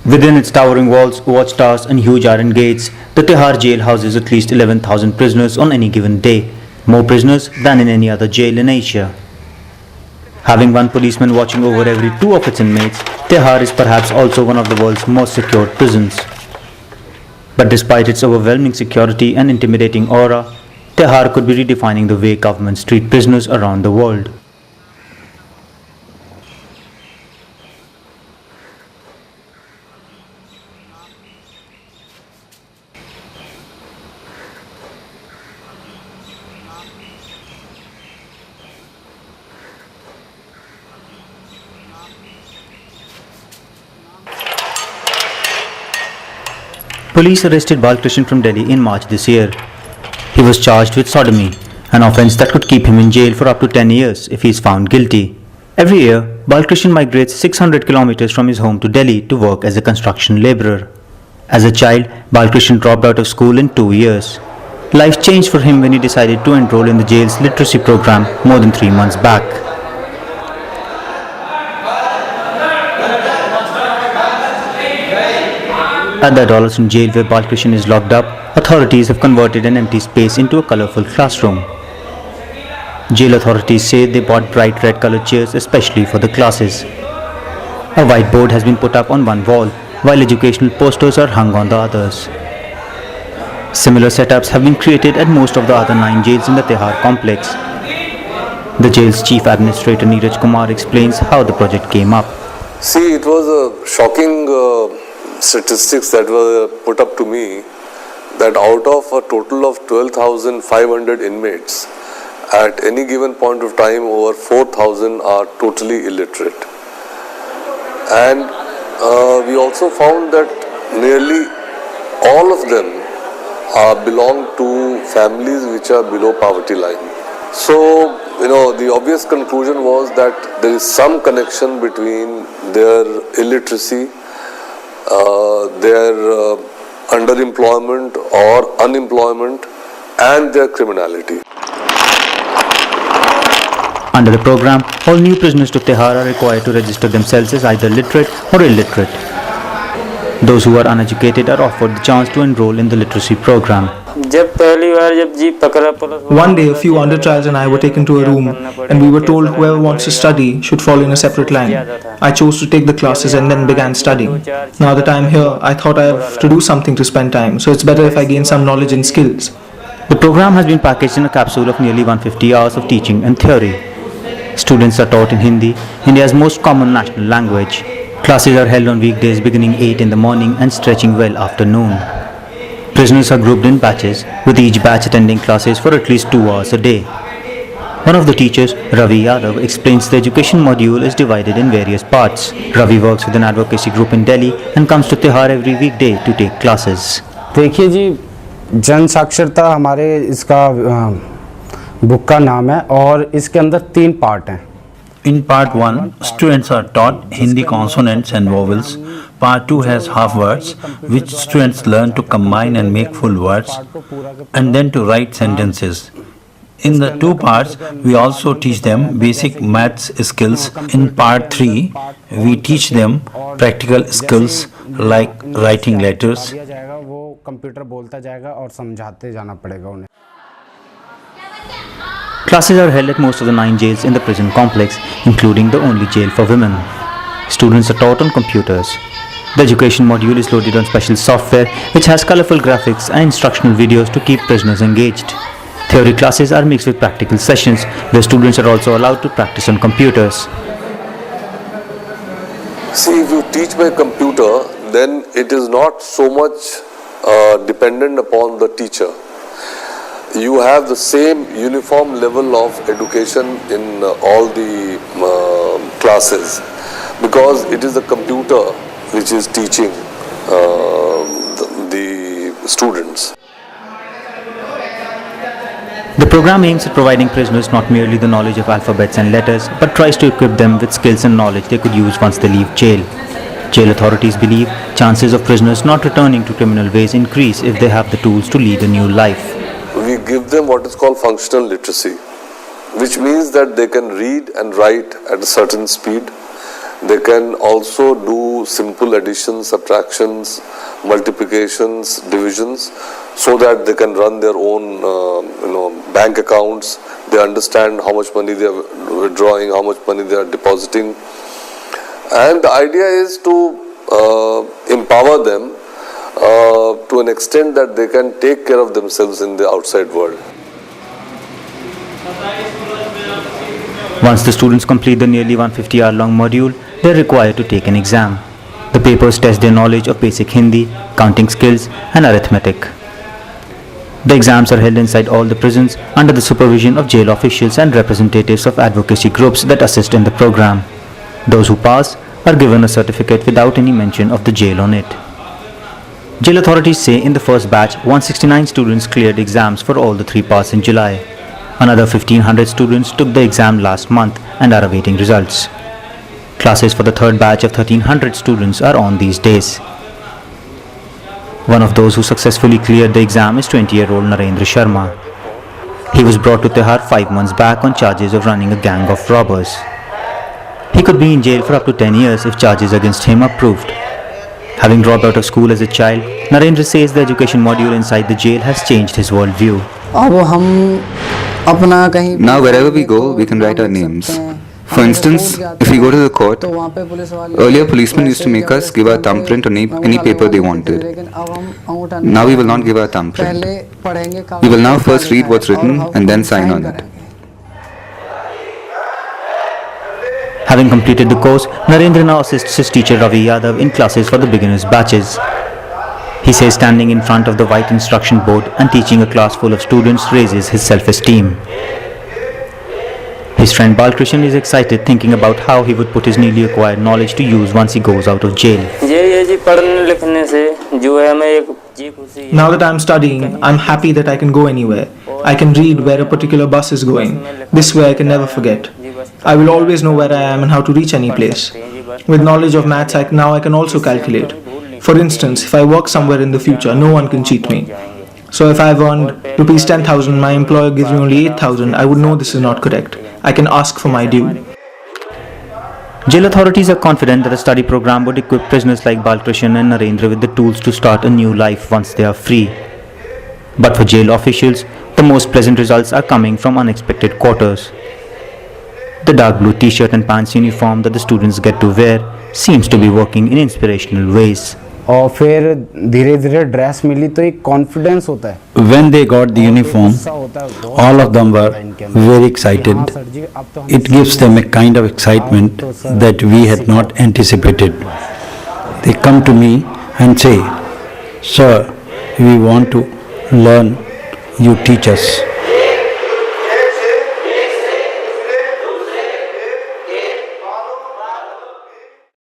Within its towering walls, watchtowers and huge iron gates, the Tihar jail houses at least 11,000 prisoners on any given day, more prisoners than in any other jail in Asia. Having one policeman watching over every two of its inmates, Tihar is perhaps also one of the world's most secured prisons. But despite its overwhelming security and intimidating aura, Tihar could be redefining the way governments treat prisoners around the world. Police arrested Balkrishan from Delhi in March this year. He was charged with sodomy, an offence that could keep him in jail for up to 10 years if he is found guilty. Every year, Balkrishan migrates 600 kilometers from his home to Delhi to work as a construction labourer. As a child, Balkrishan dropped out of school in 2 years. Life changed for him when he decided to enroll in the jail's literacy program more than 3 months back. At the adolescent jail where Balkrishan is locked up, authorities have converted an empty space into a colourful classroom. Jail authorities say they bought bright red coloured chairs especially for the classes. A whiteboard has been put up on one wall, while educational posters are hung on the others. Similar setups have been created at most of the other 9 jails in the Tihar complex. The jail's chief administrator Neeraj Kumar explains how the project came up. See, it was a shocking statistics that were put up to me that out of a total of 12,500 inmates, at any given point of time over 4,000 are totally illiterate. And we also found that nearly all of them belong to families which are below poverty line. So, the obvious conclusion was that there is some connection between their illiteracy, their underemployment or unemployment, and their criminality. Under the program, all new prisoners to Tihar are required to register themselves as either literate or illiterate. Those who are uneducated are offered the chance to enroll in the literacy program. One day, a few under-trials and I were taken to a room, and we were told whoever wants to study should fall in a separate line. I chose to take the classes and then began studying. Now that I am here, I thought I have to do something to spend time, so it's better if I gain some knowledge and skills. The program has been packaged in a capsule of nearly 150 hours of teaching and theory. Students are taught in Hindi, India's most common national language. Classes are held on weekdays beginning 8 in the morning and stretching well after noon. Prisoners are grouped in batches, with each batch attending classes for at least 2 hours a day. One of the teachers, Ravi Yadav, explains the education module is divided in various parts. Ravi works with an advocacy group in Delhi and comes to Tihar every weekday to take classes. देखिए जी, जन साक्षरता हमारे इसका book का नाम है और इसके अंदर 3 पार्ट हैं. In part 1, students are taught Hindi consonants and vowels. Part 2 has half words, which students learn to combine and make full words, and then to write sentences. In the 2 parts, we also teach them basic maths skills. In part 3, we teach them practical skills like writing letters. Classes are held at most of the 9 jails in the prison complex, including the only jail for women. Students are taught on computers. The education module is loaded on special software which has colorful graphics and instructional videos to keep prisoners engaged. Theory classes are mixed with practical sessions where students are also allowed to practice on computers. See, if you teach by computer, then it is not so much dependent upon the teacher. You have the same uniform level of education in all the classes because it is the computer which is teaching the students. The program aims at providing prisoners not merely the knowledge of alphabets and letters, but tries to equip them with skills and knowledge they could use once they leave jail. Jail authorities believe chances of prisoners not returning to criminal ways increase if they have the tools to lead a new life. We give them what is called functional literacy, which means that they can read and write at a certain speed. They can also do simple additions, subtractions, multiplications, divisions, so that they can run their own bank accounts. They understand how much money they are withdrawing, how much money they are depositing. And the idea is to empower them to an extent that they can take care of themselves in the outside world. Once the students complete the nearly 150-hour-long module, they are required to take an exam. The papers test their knowledge of basic Hindi, counting skills and arithmetic. The exams are held inside all the prisons under the supervision of jail officials and representatives of advocacy groups that assist in the program. Those who pass are given a certificate without any mention of the jail on it. Jail authorities say in the first batch, 169 students cleared exams for all the 3 parts in July. Another 1500 students took the exam last month and are awaiting results. Classes for the third batch of 1300 students are on these days. One of those who successfully cleared the exam is 20-year-old Narendra Sharma. He was brought to Tihar 5 months back on charges of running a gang of robbers. He could be in jail for up to 10 years if charges against him are proved. Having dropped out of school as a child, Narendra says the education module inside the jail has changed his worldview. Now wherever we go, we can write our names. For instance, if we go to the court, earlier policemen used to make us give our thumbprint on any paper they wanted. Now we will not give our thumbprint. We will now first read what's written and then sign on it. Having completed the course, Narendra now assists his teacher Ravi Yadav in classes for the beginners batches. He says standing in front of the white instruction board and teaching a class full of students raises his self-esteem. His friend Balkrishan is excited thinking about how he would put his newly acquired knowledge to use once he goes out of jail. Now that I'm studying, I'm happy that I can go anywhere. I can read where a particular bus is going. This way I can never forget. I will always know where I am and how to reach any place. With knowledge of maths, now I can also calculate. For instance, if I work somewhere in the future, no one can cheat me. So if I've earned rupees 10,000, my employer gives me only 8,000, I would know this is not correct. I can ask for my due. Jail authorities are confident that the study program would equip prisoners like Balkrishan and Narendra with the tools to start a new life once they are free. But for jail officials, the most pleasant results are coming from unexpected quarters. The dark blue t-shirt and pants uniform that the students get to wear seems to be working in inspirational ways. और फिर धीरे धीरे dress मिली तो एक confidence होता है. When they got the uniform, all of them were very excited. It gives them a kind of excitement that we had not anticipated. They come to me and say, "Sir, we want to learn, you teach us."